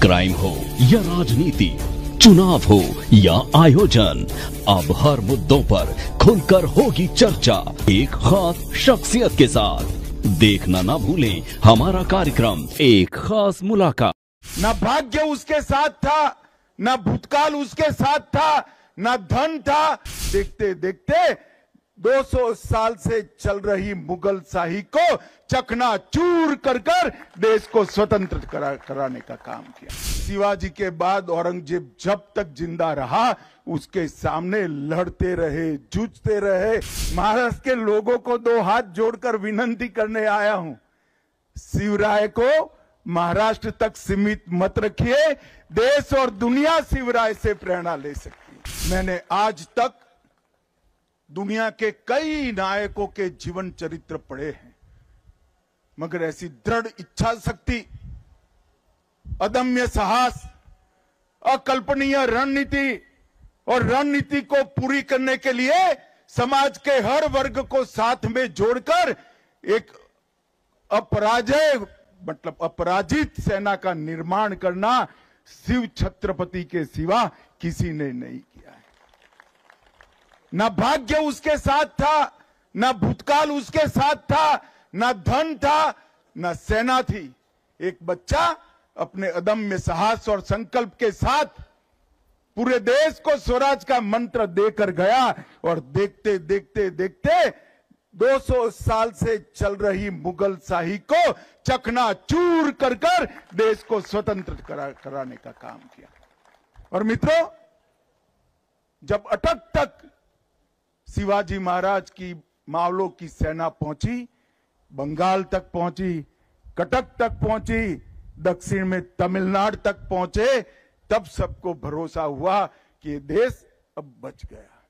Crime हो या राजनीति, चुनाव हो या आयोजन, अब हर मुद्दों पर खुलकर होगी चर्चा एक खास शख्सियत के साथ। देखना ना भूलें हमारा कार्यक्रम एक खास मुलाकात। न भाग्य उसके साथ था, न भूतकाल उसके साथ था, न धन था। देखते देखते 200 साल से चल रही मुगल शाही को चकनाचूर कर कर देश को स्वतंत्र कराने का काम किया। शिवाजी के बाद औरंगजेब जब तक जिंदा रहा उसके सामने लड़ते रहे, जूझते रहे। महाराष्ट्र के लोगों को 2 हाथ जोड़कर विनती करने आया हूं, शिवराय को महाराष्ट्र तक सीमित मत रखिए। देश और दुनिया शिवराय से प्रेरणा ले सकती है। मैंने आज तक दुनिया के कई नायकों के जीवन चरित्र पढ़े हैं, मगर ऐसी दृढ़ इच्छा शक्ति, अदम्य साहस, अकल्पनीय रणनीति और रणनीति को पूरी करने के लिए समाज के हर वर्ग को साथ में जोड़कर एक अपराजित सेना का निर्माण करना शिव छत्रपति के सिवा किसी ने नहीं किया है। न भाग्य उसके साथ था, न भूतकाल उसके साथ था, न धन था, न सेना थी। एक बच्चा अपने अदम्य साहस और संकल्प के साथ पूरे देश को स्वराज का मंत्र देकर गया और देखते देखते देखते 200 साल से चल रही मुगल शाही को चकनाचूर कर कर देश को स्वतंत्र कराने का काम किया। और मित्रों, जब अटक तक शिवाजी महाराज की मावलों की सेना पहुंची, बंगाल तक पहुंची, कटक तक पहुंची, दक्षिण में तमिलनाडु तक पहुंचे, तब सबको भरोसा हुआ कि ये देश अब बच गया,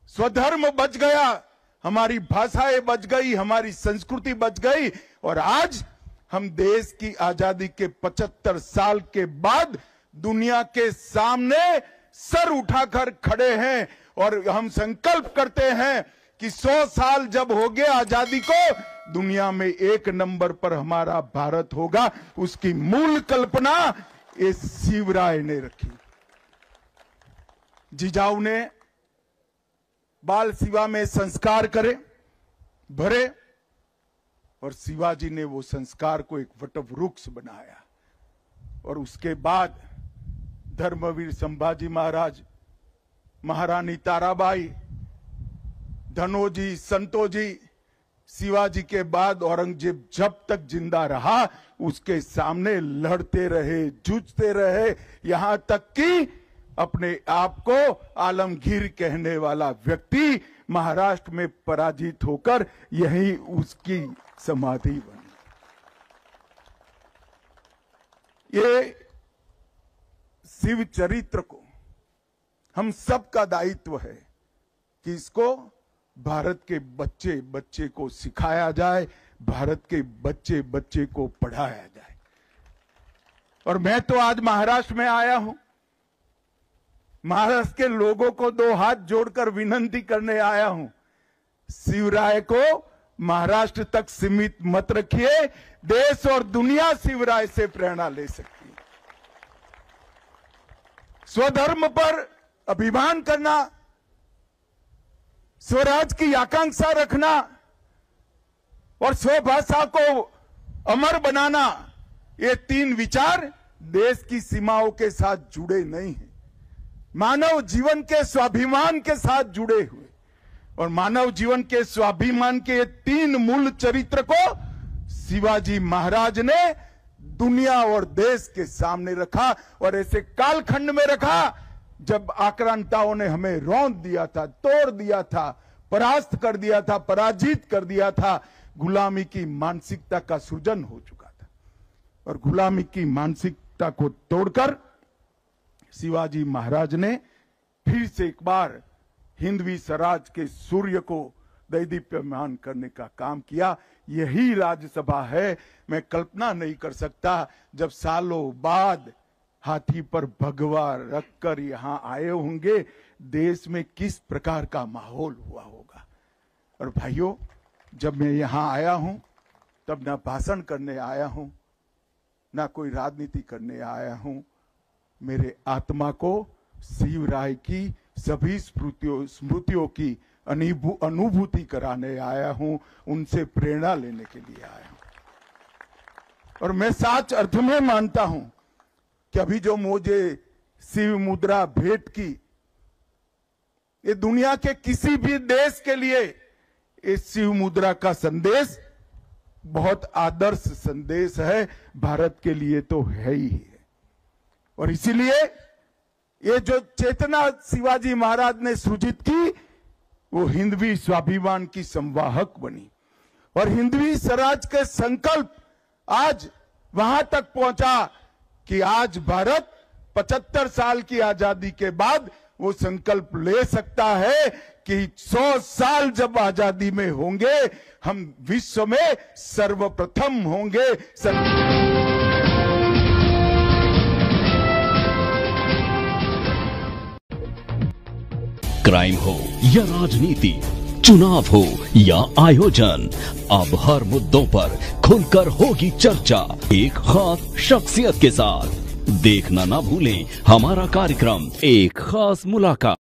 स्वधर्म बच गया, हमारी भाषाएं बच गई, हमारी संस्कृति बच गई। और आज हम देश की आजादी के 75 साल के बाद दुनिया के सामने सर उठाकर खड़े हैं और हम संकल्प करते हैं कि 100 साल जब हो गए आजादी को, दुनिया में 1 नंबर पर हमारा भारत होगा। उसकी मूल कल्पना इस शिवराय ने रखी। जिजाऊ ने बाल शिवा में संस्कार भरे और शिवाजी ने वो संस्कार को एक वटवृक्ष बनाया। और उसके बाद धर्मवीर संभाजी महाराज, महारानी ताराबाई, धनोजी, संतोजी, शिवाजी के बाद औरंगजेब जब तक जिंदा रहा उसके सामने लड़ते रहे, जूझते रहे, यहां तक कि अपने आप को आलमगीर कहने वाला व्यक्ति महाराष्ट्र में पराजित होकर यही उसकी समाधि बनी। ये शिव चरित्र को हम सबका दायित्व है कि इसको भारत के बच्चे बच्चे को सिखाया जाए, भारत के बच्चे बच्चे को पढ़ाया जाए। और मैं तो आज महाराष्ट्र में आया हूं, महाराष्ट्र के लोगों को 2 हाथ जोड़कर विनती करने आया हूं, शिवराय को महाराष्ट्र तक सीमित मत रखिए। देश और दुनिया शिवराय से प्रेरणा ले सकती है। स्वधर्म पर अभिमान करना, स्वराज की आकांक्षा रखना और स्वभाषा को अमर बनाना, ये 3 विचार देश की सीमाओं के साथ जुड़े नहीं हैं, मानव जीवन के स्वाभिमान के साथ जुड़े हुए। और मानव जीवन के स्वाभिमान के 3 मूल चरित्र को शिवाजी महाराज ने दुनिया और देश के सामने रखा। और ऐसे कालखंड में रखा जब आक्रांताओं ने हमें रौंद दिया था, तोड़ दिया था, परास्त कर दिया था, पराजित कर दिया था। गुलामी की मानसिकता का सृजन हो चुका था और गुलामी की मानसिकता को तोड़कर शिवाजी महाराज ने फिर से एक बार हिंदवी स्वराज के सूर्य को दैदीप्यमान करने का काम किया। यही राज्यसभा है। मैं कल्पना नहीं कर सकता जब सालों बाद हाथी पर भगवा रखकर यहां आए होंगे, देश में किस प्रकार का माहौल हुआ होगा। और भाइयों, जब मैं यहां आया हूं तब ना भाषण करने आया हूं, ना कोई राजनीति करने आया हूं, मेरे आत्मा को शिवराय की सभी स्मृतियों की अनुभूति कराने आया हूं, उनसे प्रेरणा लेने के लिए आया हूं। और मैं सच अर्थ में मानता हूं कि अभी जो मुझे शिव मुद्रा भेंट की, ये दुनिया के किसी भी देश के लिए इस शिव मुद्रा का संदेश बहुत आदर्श संदेश है, भारत के लिए तो है ही है। और इसीलिए ये जो चेतना शिवाजी महाराज ने सृजित की, वो हिंदवी स्वाभिमान की संवाहक बनी और हिंदवी स्वराज के संकल्प आज वहां तक पहुंचा कि आज भारत 75 साल की आजादी के बाद वो संकल्प ले सकता है कि 100 साल जब आजादी में होंगे, हम विश्व में सर्वप्रथम होंगे। क्राइम हो या राजनीति, चुनाव हो या आयोजन, अब हर मुद्दों पर खुलकर होगी चर्चा एक खास शख्सियत के साथ। देखना ना भूलें हमारा कार्यक्रम एक खास मुलाकात।